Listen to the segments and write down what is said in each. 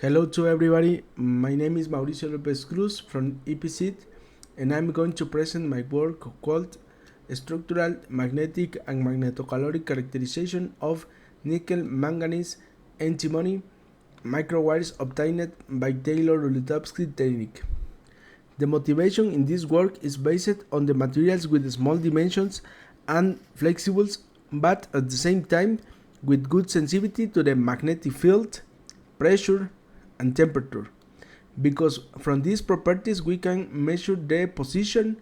Hello to everybody, my name is Mauricio Lopez Cruz from IPCIT and I'm going to present my work called Structural, Magnetic and Magnetocaloric Characterization of Nickel-Manganese Microwires obtained by Taylor-Ulitovsky technique. The motivation in this work is based on the materials with small dimensions and flexibles, but at the same time with good sensitivity to the magnetic field, pressure, and temperature, because from these properties we can measure the position,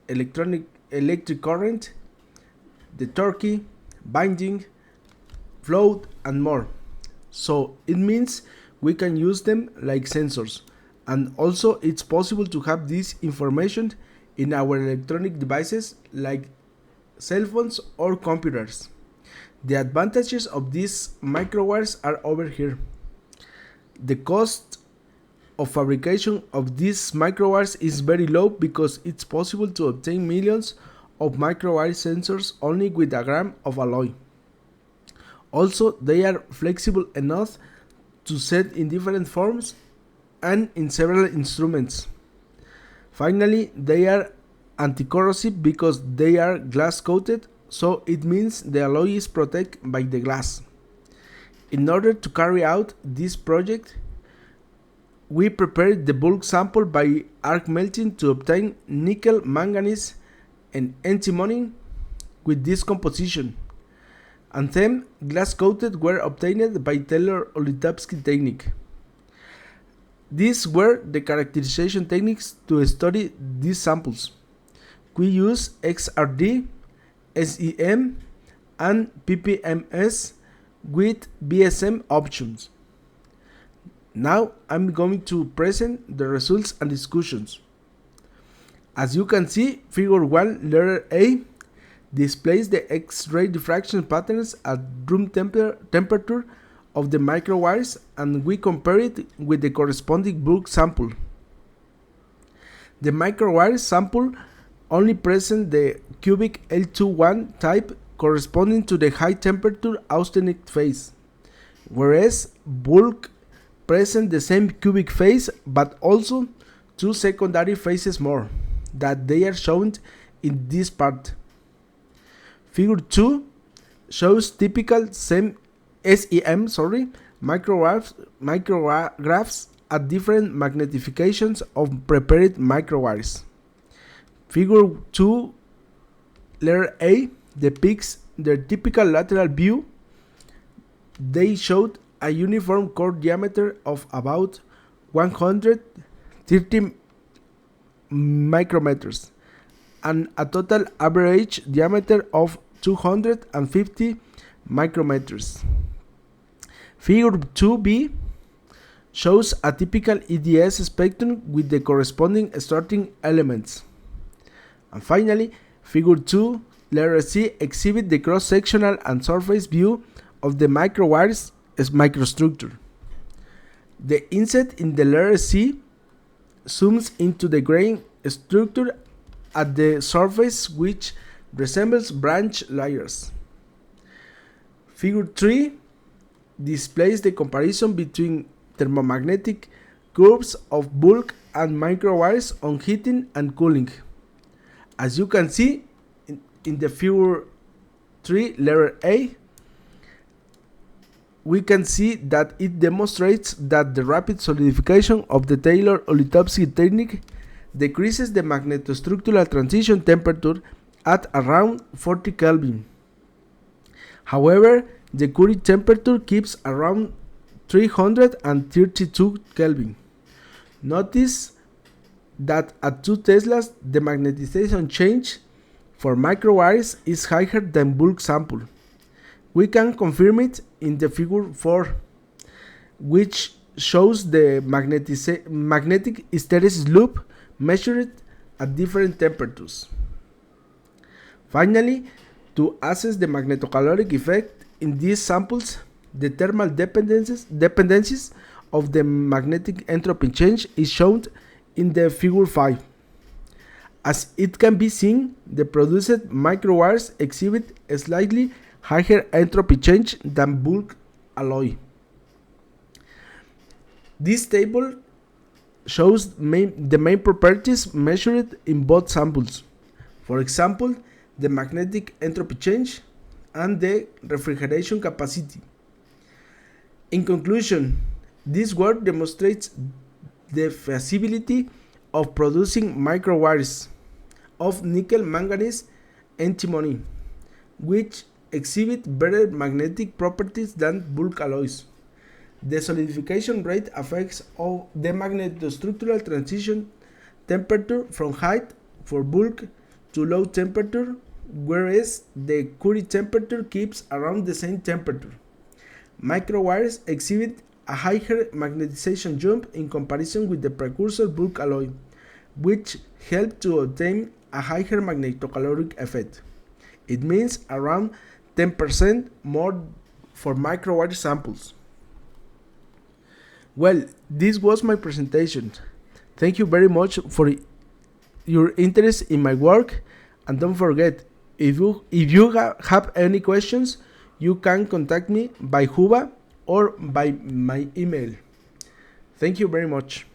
electric current, the torque, binding, flow, and more. So it means we can use them like sensors, and also it's possible to have this information in our electronic devices like cell phones or computers. The advantages of these microwires are over here. The cost of fabrication of these microwires is very low because it's possible to obtain millions of microwire sensors only with a gram of alloy. Also, they are flexible enough to set in different forms and in several instruments. Finally, they are anti-corrosive because they are glass coated, so it means the alloy is protected by the glass. In order to carry out this project, we prepared the bulk sample by arc melting to obtain nickel, manganese, and antimony with this composition, and then glass coated were obtained by Taylor-Ulitovsky technique. These were the characterization techniques to study these samples. We use XRD, SEM, and PPMS with BSM options. Now I'm going to present the results and discussions. As you can see, figure 1 letter A displays the X-ray diffraction patterns at room temperature of the microwires, and we compare it with the corresponding bulk sample. The microwire sample only present the cubic L21 type corresponding to the high temperature austenitic phase, whereas bulk present the same cubic phase but also two secondary phases more, that they are shown in this part. Figure 2 shows typical SEM micrographs at different magnetifications of prepared microwires. Figure 2 letter A depicts their typical lateral view. They showed a uniform core diameter of about 130 micrometers and a total average diameter of 250 micrometers. Figure 2b shows a typical EDS spectrum with the corresponding starting elements. And finally, figure 2 letter C exhibits the cross-sectional and surface view of the microwires as microstructure. The inset in the letter C zooms into the grain structure at the surface, which resembles branch layers. Figure 3 displays the comparison between thermomagnetic curves of bulk and microwires on heating and cooling. As you can see in the figure 3 letter A, we can see that it demonstrates that the rapid solidification of the Taylor-Ulitovsky technique decreases the magnetostructural transition temperature at around 40 Kelvin. However, the Curie temperature keeps around 332 Kelvin. Notice that at 2 Teslas the magnetization change for microwires is higher than bulk sample. We can confirm it in the figure 4, which shows the magnetic hysteresis loop measured at different temperatures. Finally, to assess the magnetocaloric effect in these samples, the thermal dependencies of the magnetic entropy change is shown in the figure 5. As it can be seen, the produced microwires exhibit a slightly higher entropy change than bulk alloy. This table shows the main properties measured in both samples. For example, the magnetic entropy change and the refrigeration capacity. In conclusion, this work demonstrates the feasibility of producing microwires of nickel manganese antimony, which exhibit better magnetic properties than bulk alloys. The solidification rate affects all the magnetostructural transition temperature from high for bulk to low temperature, whereas the Curie temperature keeps around the same temperature. Microwires exhibit a higher magnetization jump in comparison with the precursor bulk alloy, which help to obtain a higher magnetocaloric effect. It means around 10% more for microwire samples. Well, this was my presentation. Thank you very much for your interest in my work, and don't forget, if you have any questions, you can contact me by Huba or by my email. Thank you very much.